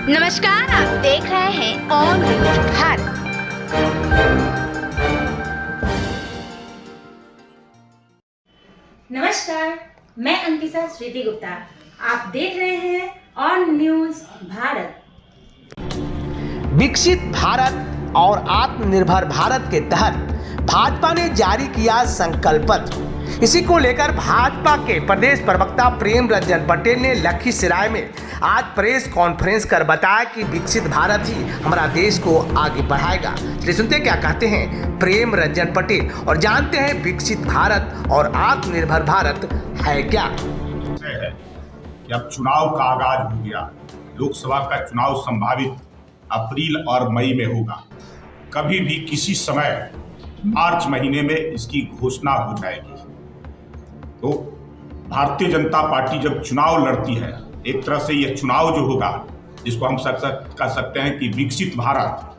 नमस्कार, आप देख रहे हैं ऑन न्यूज भारत। नमस्कार, मैं अंकिता श्रीति गुप्ता। आप देख रहे हैं ऑन न्यूज भारत। विकसित भारत और आत्मनिर्भर भारत के तहत भाजपा ने जारी किया संकल्प पत्र। इसी को लेकर भाजपा के प्रदेश प्रवक्ता प्रेम रंजन पटेल ने लखीसराय में आज प्रेस कॉन्फ्रेंस कर बताया कि विकसित भारत ही हमारा देश को आगे बढ़ाएगा। चलिए सुनते क्या कहते हैं प्रेम रंजन पटेल और जानते हैं विकसित भारत और आत्मनिर्भर भारत है क्या। कि अब चुनाव का आगाज हो गया। लोकसभा का चुनाव संभावित अप्रैल और मई में होगा। कभी भी किसी समय मार्च महीने में इसकी घोषणा हो जाएगी। तो भारतीय जनता पार्टी जब चुनाव लड़ती है, एक तरह से यह चुनाव जो होगा, जिसको हम कह सकते हैं कि विकसित भारत,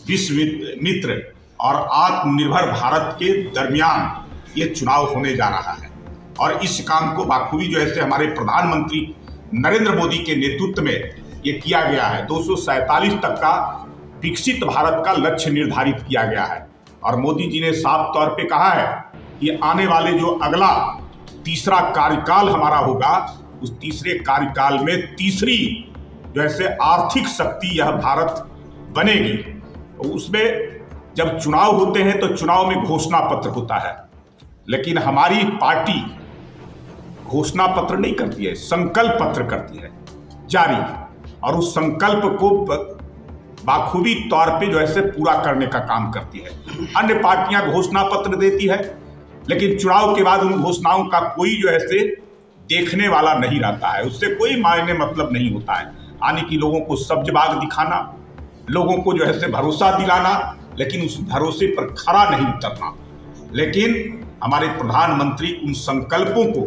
विश्व मित्र और आत्मनिर्भर भारत के दरमियान ये चुनाव होने जा रहा है। और इस काम को बाखूबी जो है हमारे प्रधानमंत्री नरेंद्र मोदी के नेतृत्व में ये किया गया है। 247 तक का विकसित भारत का लक्ष्य निर्धारित किया गया है। और मोदी जी ने साफ तौर पे कहा है कि आने वाले जो अगला तीसरा कार्यकाल हमारा होगा, उस तीसरे कार्यकाल में तीसरी जैसे आर्थिक शक्ति यह भारत बनेगी। तो उसमें जब चुनाव होते हैं तो चुनाव में घोषणा पत्र होता है, लेकिन हमारी पार्टी घोषणा पत्र नहीं करती है, संकल्प पत्र करती है जारी। और उस संकल्प को बाखूबी तौर पे जो है पूरा करने का काम करती है। अन्य पार्टियां घोषणा पत्र देती है, लेकिन चुनाव के बाद उन घोषणाओं का कोई जो है देखने वाला नहीं रहता है, उससे कोई मायने मतलब नहीं होता है। यानी कि लोगों को सब्जबाग दिखाना, लोगों को जो है भरोसा दिलाना, लेकिन उस भरोसे पर खरा नहीं उतरना। लेकिन हमारे प्रधानमंत्री उन संकल्पों को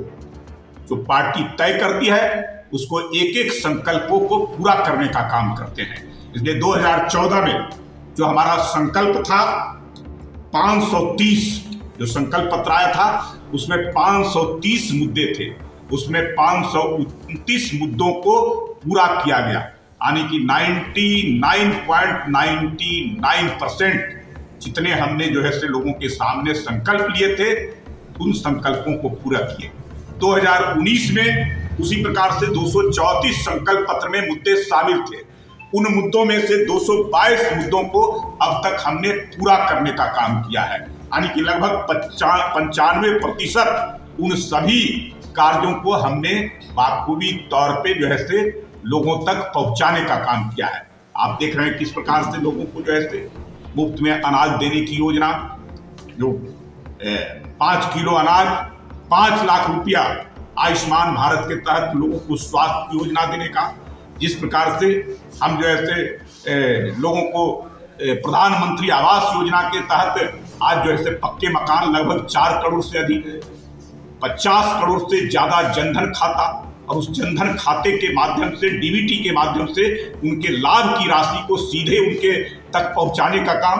जो पार्टी तय करती है, उसको एक एक संकल्पों को पूरा करने का काम करते हैं। इसलिए 2014 में जो हमारा संकल्प था 530, जो संकल्प पत्र आया था उसमें 530 मुद्दे थे, उसमें 529 मुद्दों को पूरा किया गया। यानी कि 99.99% जितने हमने जो है लोगों के सामने संकल्प लिए थे, उन संकल्पों को पूरा किए। 2019 में उसी प्रकार से 234 संकल्प पत्र में मुद्दे शामिल थे। उन मुद्दों में से 222 मुद्दों को अब तक हमने पूरा करने का काम किया है। यानी कि लगभग 95% उन सभी कार्यों को हमने बाखूबी तौर पे जो है लोगों तक पहुंचाने का काम किया है। आप देख रहे हैं किस प्रकार से लोगों को जो है मुफ्त में अनाज देने की योजना, जो 5 किलो अनाज 5 लाख रुपया आयुष्मान भारत के तहत लोगों को स्वास्थ्य योजना देने का, जिस प्रकार से हम जो है लोगों को प्रधानमंत्री आवास योजना के तहत आज जो है पक्के मकान लगभग 4 करोड़ से अधिक, 50 करोड़ से ज्यादा जनधन खाता, और उस जनधन खाते के माध्यम से, डीबीटी के माध्यम से उनके लाभ की राशि को सीधे उनके तक पहुंचाने का काम।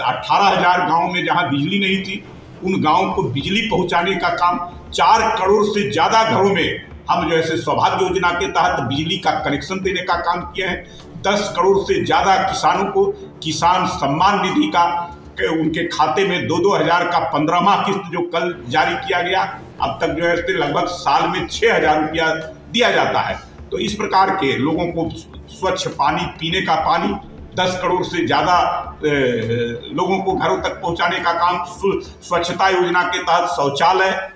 18,000 गाँव में जहां बिजली नहीं थी, उन गाँवों को बिजली पहुंचाने का काम। 4 करोड़ से ज्यादा घरों में हम जो है सौभाग्य योजना के तहत बिजली का कनेक्शन देने का काम किया है। 10 करोड़ से ज्यादा किसानों को किसान सम्मान निधि का उनके खाते में 2-2 हज़ार का 15वां किस्त जो कल जारी किया गया, अब तक जो है लगभग साल में 6,000 रुपया दिया जाता है। तो इस प्रकार के लोगों को स्वच्छ पानी, पीने का पानी, 10 करोड़ से ज़्यादा लोगों को घरों तक पहुंचाने का काम। स्वच्छता योजना के तहत शौचालय,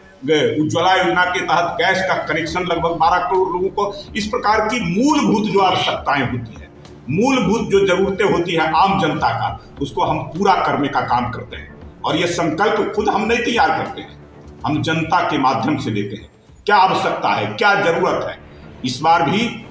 उज्ज्वला योजना के तहत गैस का कनेक्शन लगभग 12 करोड़ लोगों को। इस प्रकार की मूलभूत जो आवश्यकताएं होती है, मूलभूत जो जरूरतें होती है आम जनता का, उसको हम पूरा करने का काम करते हैं। और ये संकल्प खुद हम नहीं तैयार करते हैं, हम जनता के माध्यम से लेते हैं। क्या आवश्यकता है, क्या जरूरत है। इस बार भी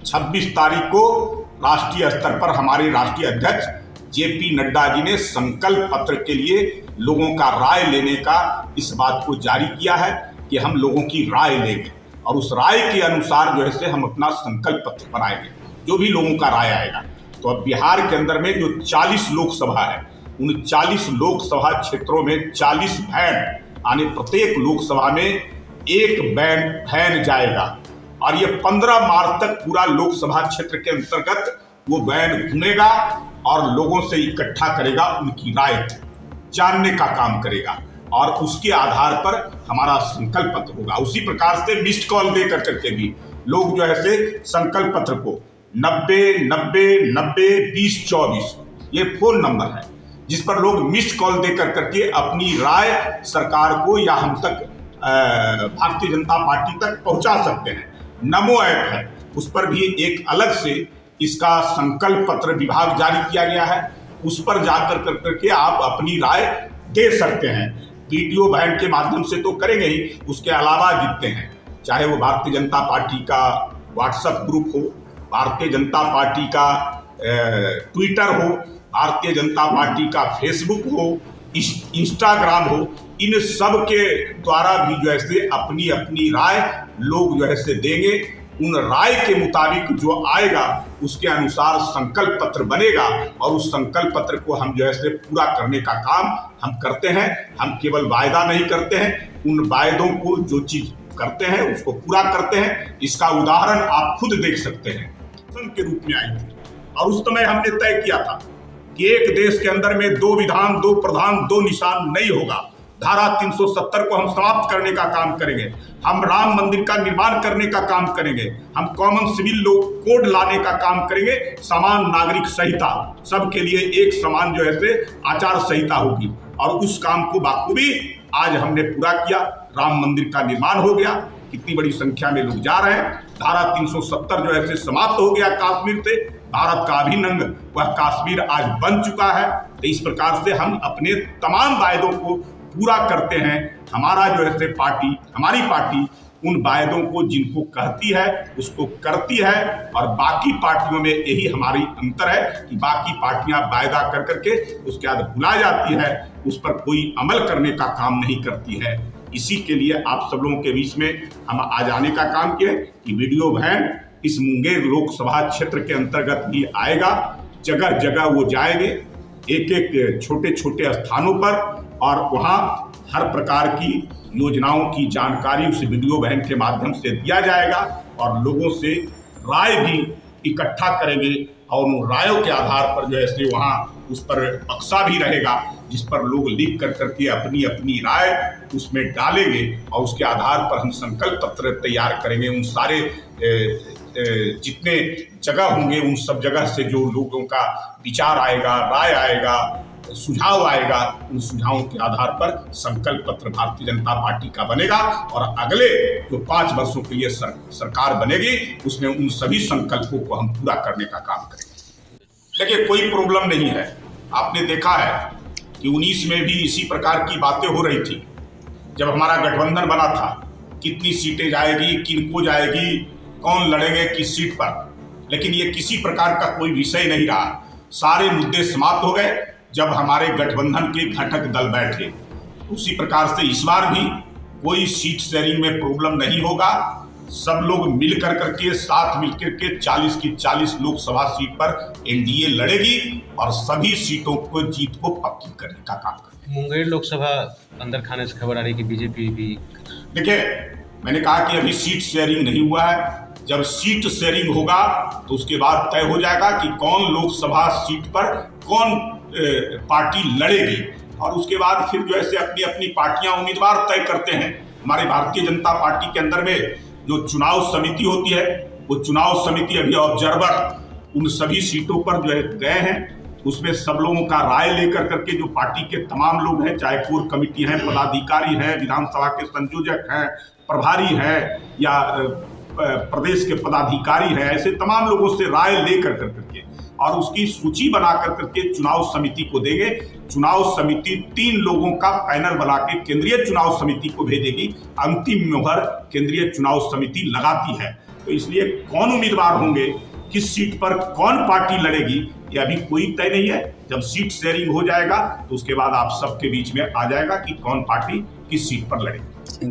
26 तारीख को राष्ट्रीय स्तर पर हमारे राष्ट्रीय अध्यक्ष जेपी नड्डा जी ने संकल्प पत्र के लिए लोगों का राय लेने का इस बात को जारी किया है कि हम लोगों की राय लेंगे, और उस राय के अनुसार जो है हम अपना संकल्प पत्र बनाएंगे, जो भी लोगों का राय आएगा। तो अब बिहार के अंदर में जो 40 लोकसभा है, उन 40 लोकसभा क्षेत्रों में 40 वैन, यानी प्रत्येक लोकसभा में एक वैन जाएगा। और ये 15 मार्च तक पूरा लोकसभा क्षेत्र के अंतर्गत वो वैन घूमेगा और लोगों से इकट्ठा करेगा, उनकी राय जानने का काम करेगा और उसके आधार पर हमारा संकल्प पत्र होगा। उसी प्रकार से मिस्ड कॉल दे करके भी लोग जो है से संकल्प पत्र को 90 90 90 20 24 ये फोन नंबर है जिस पर लोग मिस्ड कॉल दे करके अपनी राय सरकार को या हम तक भारतीय जनता पार्टी तक पहुंचा सकते हैं। नमो ऐप है, उस पर भी एक अलग से इसका संकल्प पत्र विभाग जारी किया गया है, उस पर जाकर करके आप अपनी राय दे सकते हैं। वीडियो बहन के माध्यम से तो करेंगे ही, उसके अलावा जितने हैं, चाहे वो भारतीय जनता पार्टी का व्हाट्सएप ग्रुप हो, भारतीय जनता पार्टी का ट्विटर हो, भारतीय जनता पार्टी का फेसबुक हो, इंस्टाग्राम हो, इन सब के द्वारा भी जो है से अपनी अपनी राय लोग जो है से देंगे। उन राय के मुताबिक जो आएगा उसके अनुसार संकल्प पत्र बनेगा और उस संकल्प पत्र को हम जो है से पूरा करने का काम हम करते हैं। हम केवल वायदा नहीं करते हैं, उन वायदों को जो चीज करते हैं उसको पूरा करते हैं। इसका उदाहरण आप खुद देख सकते हैं। के रूप में आई थी और उस समय हमने तय किया था कि एक देश के अंदर में 2 विधान 2 प्रधान 2 निशान नहीं होगा। धारा 370 को हम समाप्त करने का काम करेंगे। हम राम मंदिर का निर्माण करने का काम करेंगे। हम कॉमन सिविल लॉ कोड लाने का काम करेंगे। समान नागरिक संहिता, सबके लिए एक समान जो है से आचार संहिता होगी और उस काम को बाखूबी आज हमने पूरा किया। राम मंदिर का निर्माण हो गया, कितनी बड़ी संख्या में लोग जा रहे हैं। धारा 370 जो है से समाप्त हो गया कश्मीर से। भारत का अभिन्न वह कश्मीर आज बन चुका है। तो इस प्रकार से हम अपने तमाम वायदों को पूरा करते हैं। हमारा जो है से हमारी पार्टी उन वायदों को जिनको कहती है उसको करती है और बाकी पार्टियों में यही हमारी अंतर है कि बाकी पार्टियां वायदा कर करके उसके बाद भुला जाती है, उस पर कोई अमल करने का काम नहीं करती है। इसी के लिए आप सब लोगों के बीच में हम आज आने का काम किए कि वीडियो वैन इस मुंगेर लोकसभा क्षेत्र के अंतर्गत भी आएगा। जगह जगह वो जाएंगे, एक एक छोटे छोटे स्थानों पर, और वहाँ हर प्रकार की योजनाओं की जानकारी उस वीडियो वैन के माध्यम से दिया जाएगा और लोगों से राय भी इकट्ठा करेंगे और उन रायों के आधार पर जो है वहाँ उस पर बक्सा भी रहेगा जिस पर लोग लिख कर करके अपनी अपनी राय उसमें डालेंगे और उसके आधार पर हम संकल्प पत्र तैयार करेंगे। उन सारे जितने जगह होंगे उन सब जगह से जो लोगों का विचार आएगा, राय आएगा, सुझाव आएगा, उन सुझावों के आधार पर संकल्प पत्र भारतीय जनता पार्टी का बनेगा और अगले जो 5 वर्षों के लिए सरकार बनेगी उसमें उन सभी संकल्पों को हम पूरा करने का काम करेंगे। देखिए, कोई प्रॉब्लम नहीं है। आपने देखा है कि 19 में भी इसी प्रकार की बातें हो रही थी जब हमारा गठबंधन बना था। कितनी सीटें जाएगी, किनको जाएगी, कौन लड़ेंगे किस सीट पर, लेकिन ये किसी प्रकार का कोई विषय नहीं रहा। सारे मुद्दे समाप्त हो गए जब हमारे गठबंधन के घटक दल बैठे। उसी प्रकार से इस बार भी कोई सीट शेयरिंग में प्रॉब्लम नहीं होगा। सब लोग मिल कर करके साथ मिलकर के 40 की 40 लोकसभा सीट पर एनडीए लड़ेगी और सभी सीटों को जीत को पक्की करने का काम करेगी। मुंगेर लोकसभा अंदर खाने से खबर आ रही कि बीजेपी भी। देखिए, मैंने कहा कि अभी सीट शेयरिंग नहीं हुआ है। जब सीट शेयरिंग होगा तो उसके बाद तय हो जाएगा कि कौन लोकसभा सीट पर कौन पार्टी लड़ेगी और उसके बाद फिर जो है अपनी अपनी पार्टियां उम्मीदवार तय करते हैं। हमारे भारतीय जनता पार्टी के अंदर में जो चुनाव समिति होती है वो चुनाव समिति अभी ऑब्जर्वर उन सभी सीटों पर जो है गए हैं। उसमें सब लोगों का राय लेकर करके जो पार्टी के तमाम लोग हैं, चाहे कोर कमेटी हैं, पदाधिकारी हैं, विधानसभा के संयोजक हैं, प्रभारी हैं या प्रदेश के पदाधिकारी हैं, ऐसे तमाम लोगों से राय लेकर करके और उसकी सूची बना करके चुनाव समिति को देंगे। चुनाव समिति 3 लोगों का पैनल बना के केंद्रीय चुनाव समिति को भेजेगी। अंतिम मोहर केंद्रीय चुनाव समिति लगाती है। तो इसलिए कौन उम्मीदवार होंगे, किस सीट पर कौन पार्टी लड़ेगी, ये अभी कोई तय नहीं है। जब सीट शेयरिंग हो जाएगा तो उसके बाद आप सबके बीच में आ जाएगा कि कौन पार्टी किस सीट पर लड़ेगी।